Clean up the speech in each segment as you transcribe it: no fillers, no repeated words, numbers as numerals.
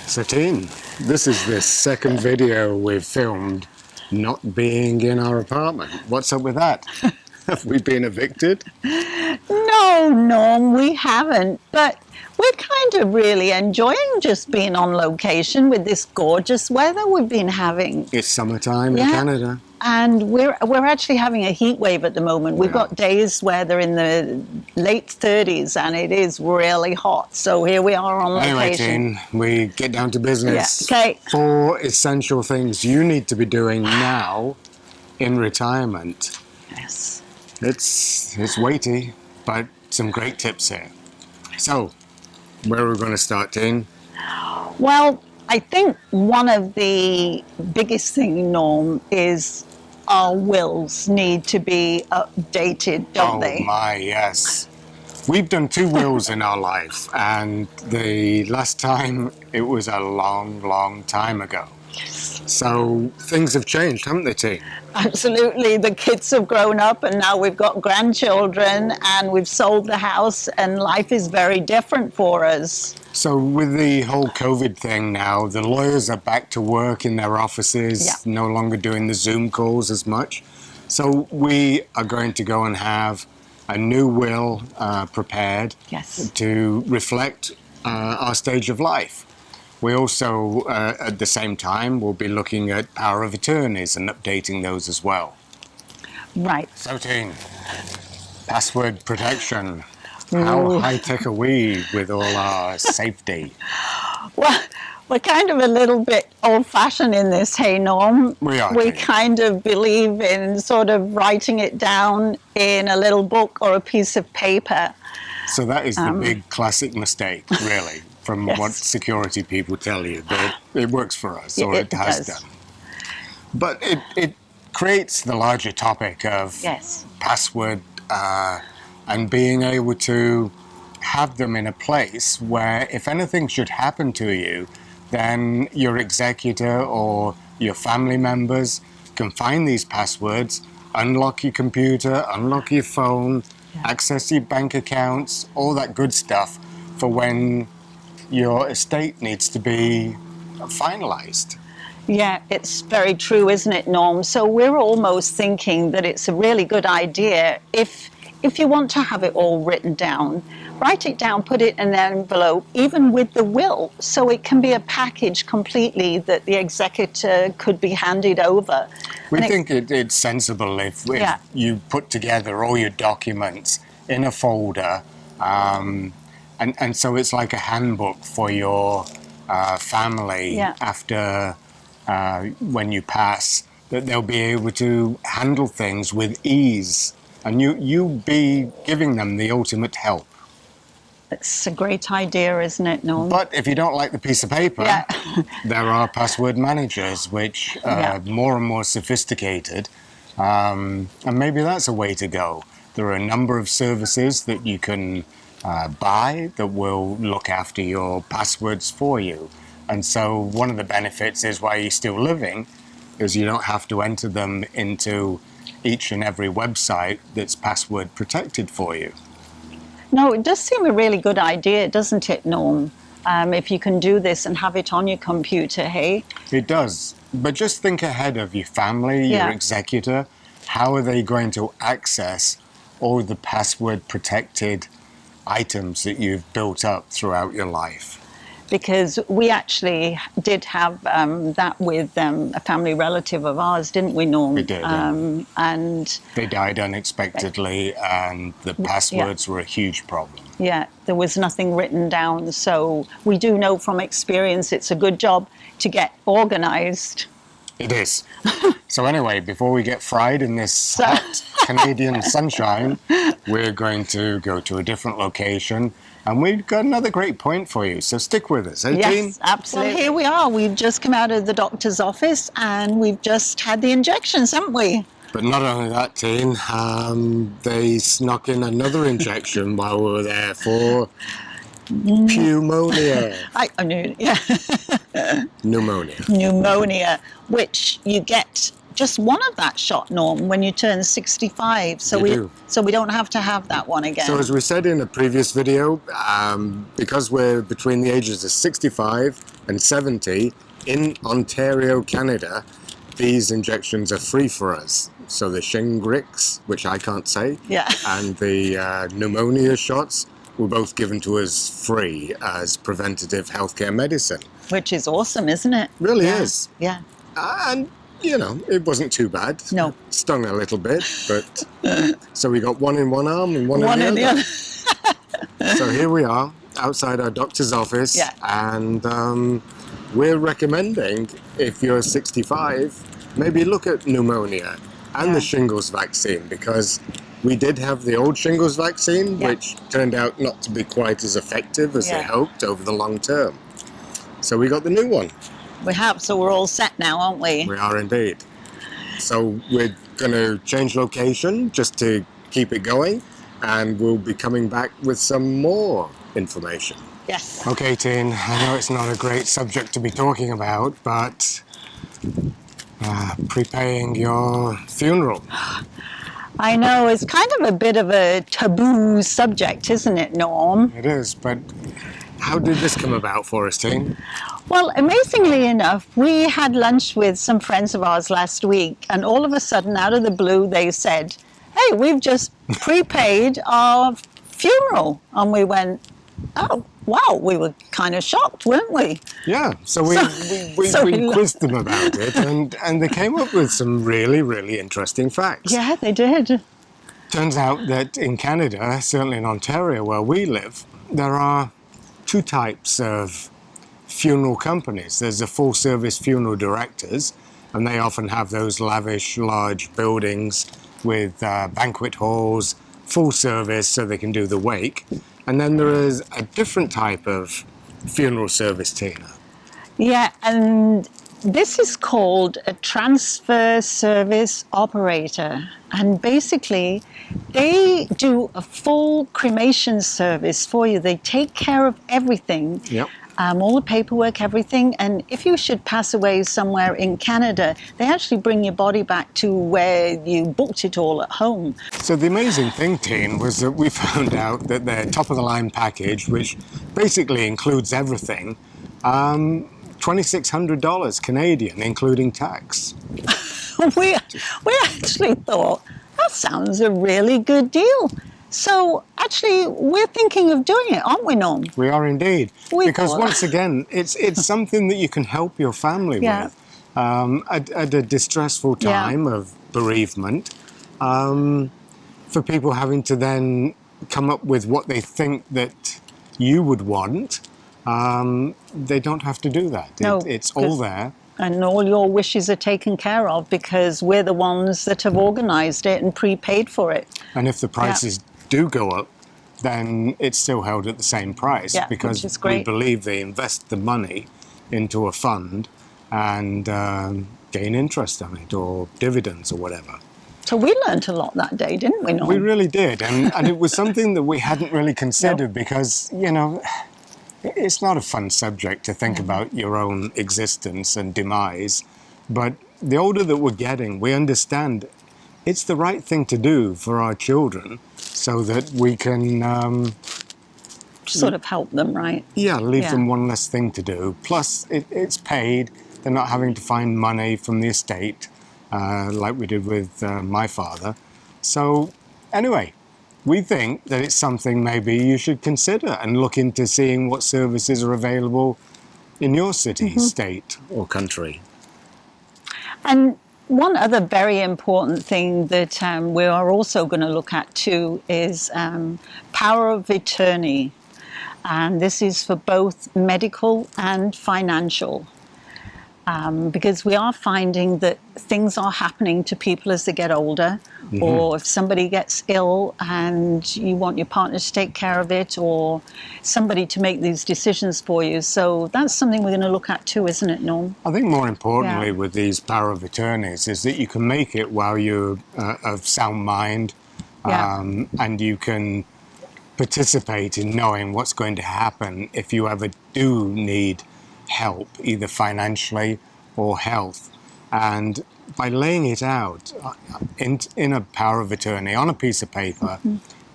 Satine, this is the second video we've filmed not being in our apartment. What's up with that? Have we been evicted? No, Norm, we haven't. But we're kind of really enjoying just being on location with this gorgeous weather we've been having. It's summertime in Canada. And we're actually having a heat wave at the moment. We've got days where they're in the late 30s and it is really hot. So here we are on location. Anyway, Teen, we get down to business. Yeah. Okay. 4 essential things you need to be doing now in retirement. Yes. It's weighty, but some great tips here. So, where are we going to start, Teen? Well, I think one of the biggest things, Norm, is our wills need to be updated, don't they? Oh my, yes. We've done 2 wills in our life, and the last time it was a long, long time ago. Yes. So things have changed, haven't they, T? Absolutely. The kids have grown up and now we've got grandchildren and we've sold the house and life is very different for us. So with the whole COVID thing now, the lawyers are back to work in their offices, no longer doing the Zoom calls as much. So we are going to go and have a new will prepared to reflect our stage of life. We also, at the same time, will be looking at power of attorneys and updating those as well. Right. So, Teen, password protection. How high-tech are we with all our safety? Well, we're kind of a little bit old-fashioned in this, hey, Norm? We are. We kind of believe in sort of writing it down in a little book or a piece of paper. So that is the big classic mistake, really, from what security people tell you. That it works for us, or it has done. But it creates the larger topic of password and being able to have them in a place where if anything should happen to you, then your executor or your family members can find these passwords, unlock your computer, unlock your phone, access your bank accounts, all that good stuff for when your estate needs to be finalized. Yeah, it's very true, isn't it, Norm? So we're almost thinking that it's a really good idea if you want to have it all written down, write it down, put it in an envelope, even with the will, so it can be a package completely that the executor could be handed over. We think it's sensible if you put together all your documents in a folder, and so it's like a handbook for your family after when you pass, that they'll be able to handle things with ease. And you be giving them the ultimate help. It's a great idea, isn't it, Norm? But if you don't like the piece of paper, there are password managers which are more and more sophisticated. And maybe that's a way to go. There are a number of services that you can buy that will look after your passwords for you. And so one of the benefits is while you're still living is you don't have to enter them into each and every website that's password protected for you. No, it does seem a really good idea, doesn't it, Norm? If you can do this and have it on your computer, hey? It does. But just think ahead of your family, your executor. How are they going to access all the password protected items that you've built up throughout your life? Because we actually did have that with a family relative of ours, didn't we, Norm? We did. And they died unexpectedly, and the passwords were a huge problem. Yeah, there was nothing written down. So we do know from experience it's a good job to get organized. It is. So anyway, before we get fried in this hot Canadian sunshine, we're going to go to a different location. And we've got another great point for you, so stick with us, 18? Yes, absolutely. Well, here we are. We've just come out of the doctor's office and we've just had the injections, haven't we? But not only that, Teen, they snuck in another injection while we were there for pneumonia. I knew, Pneumonia. Pneumonia, which you get just one of that shot, Norm, when you turn 65. So we don't have to have that one again. So as we said in a previous video, because we're between the ages of 65 and 70, in Ontario, Canada, these injections are free for us. So the Shingrix, which I can't say, and the pneumonia shots were both given to us free as preventative healthcare medicine. Which is awesome, isn't it? Really is. Yeah. And, you know, it wasn't too bad. No. Stung a little bit, but... So we got one in one arm and one in the other. So here we are, outside our doctor's office, and we're recommending, if you're 65, maybe look at pneumonia and the shingles vaccine, because we did have the old shingles vaccine, which turned out not to be quite as effective as they hoped over the long term. So we got the new one. We have, so we're all set now, aren't we? We are indeed. So we're going to change location just to keep it going, and we'll be coming back with some more information. Yes. Okay, Teen, I know it's not a great subject to be talking about, but prepaying your funeral. I know, it's kind of a bit of a taboo subject, isn't it, Norm? It is, but how did this come about for us, Teen? Well, amazingly enough, we had lunch with some friends of ours last week, and all of a sudden, out of the blue, they said, hey, we've just prepaid our funeral. And we went, oh, wow, we were kind of shocked, weren't we? Yeah, so we quizzed them about it, and they came up with some really, really interesting facts. Yeah, they did. Turns out that in Canada, certainly in Ontario where we live, there are two types of funeral companies. There's the full-service funeral directors, and they often have those lavish, large buildings with banquet halls, full service so they can do the wake. And then there is a different type of funeral service, Tina. Yeah, and this is called a transfer service operator. And basically, they do a full cremation service for you. They take care of everything. Yep. All the paperwork, everything. And if you should pass away somewhere in Canada, they actually bring your body back to where you booked it all at home. So the amazing thing, Teen, was that we found out that their top-of-the-line package, which basically includes everything, $2,600 Canadian, including tax. we actually thought, that sounds a really good deal. So actually, we're thinking of doing it, aren't we, Norm? We are indeed. Because once again, it's something that you can help your family with at a distressful time of bereavement. For people having to then come up with what they think that you would want, they don't have to do that. No, it's all there. And all your wishes are taken care of because we're the ones that have organised it and prepaid for it. And if the prices do go up, then it's still held at the same price because we believe they invest the money into a fund and gain interest on it or dividends or whatever. So we learned a lot that day, didn't we, Norm? We really did. And it was something that we hadn't really considered because, you know, it's not a fun subject to think about your own existence and demise. But the older that we're getting, we understand it's the right thing to do for our children so that we can... sort of help them, right? Yeah, leave them one less thing to do. Plus, it's paid. They're not having to find money from the estate like we did with my father. So, anyway, we think that it's something maybe you should consider and look into seeing what services are available in your city, state, or country. And one other very important thing that we are also going to look at too is power of attorney. And this is for both medical and financial. Because we are finding that things are happening to people as they get older, or if somebody gets ill and you want your partner to take care of it, or somebody to make these decisions for you. So that's something we're going to look at too, isn't it, Norm? I think more importantly with these power of attorneys is that you can make it while you're of sound mind, and you can participate in knowing what's going to happen if you ever do need help, either financially or health. And by laying it out in a power of attorney on a piece of paper,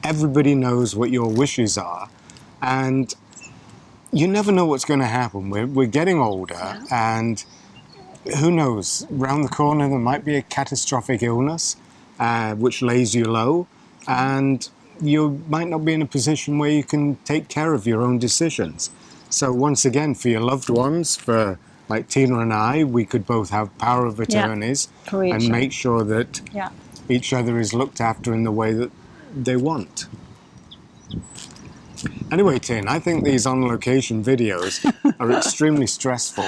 everybody knows what your wishes are, and you never know what's going to happen. We're getting older, and who knows, round the corner there might be a catastrophic illness which lays you low, and you might not be in a position where you can take care of your own decisions. So once again, for your loved ones, for like Tina and I, we could both have power of attorneys and make sure that each other is looked after in the way that they want. Anyway, Tin, I think these on-location videos are extremely stressful.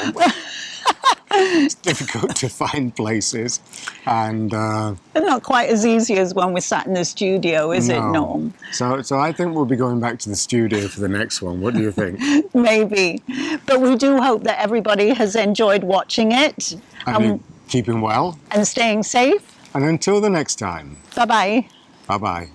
It's difficult to find places, and they're not quite as easy as when we're sat in the studio, is it, Norm? So I think we'll be going back to the studio for the next one. What do you think? Maybe, but we do hope that everybody has enjoyed watching it. And keeping well. And staying safe. And until the next time. Bye-bye. Bye-bye.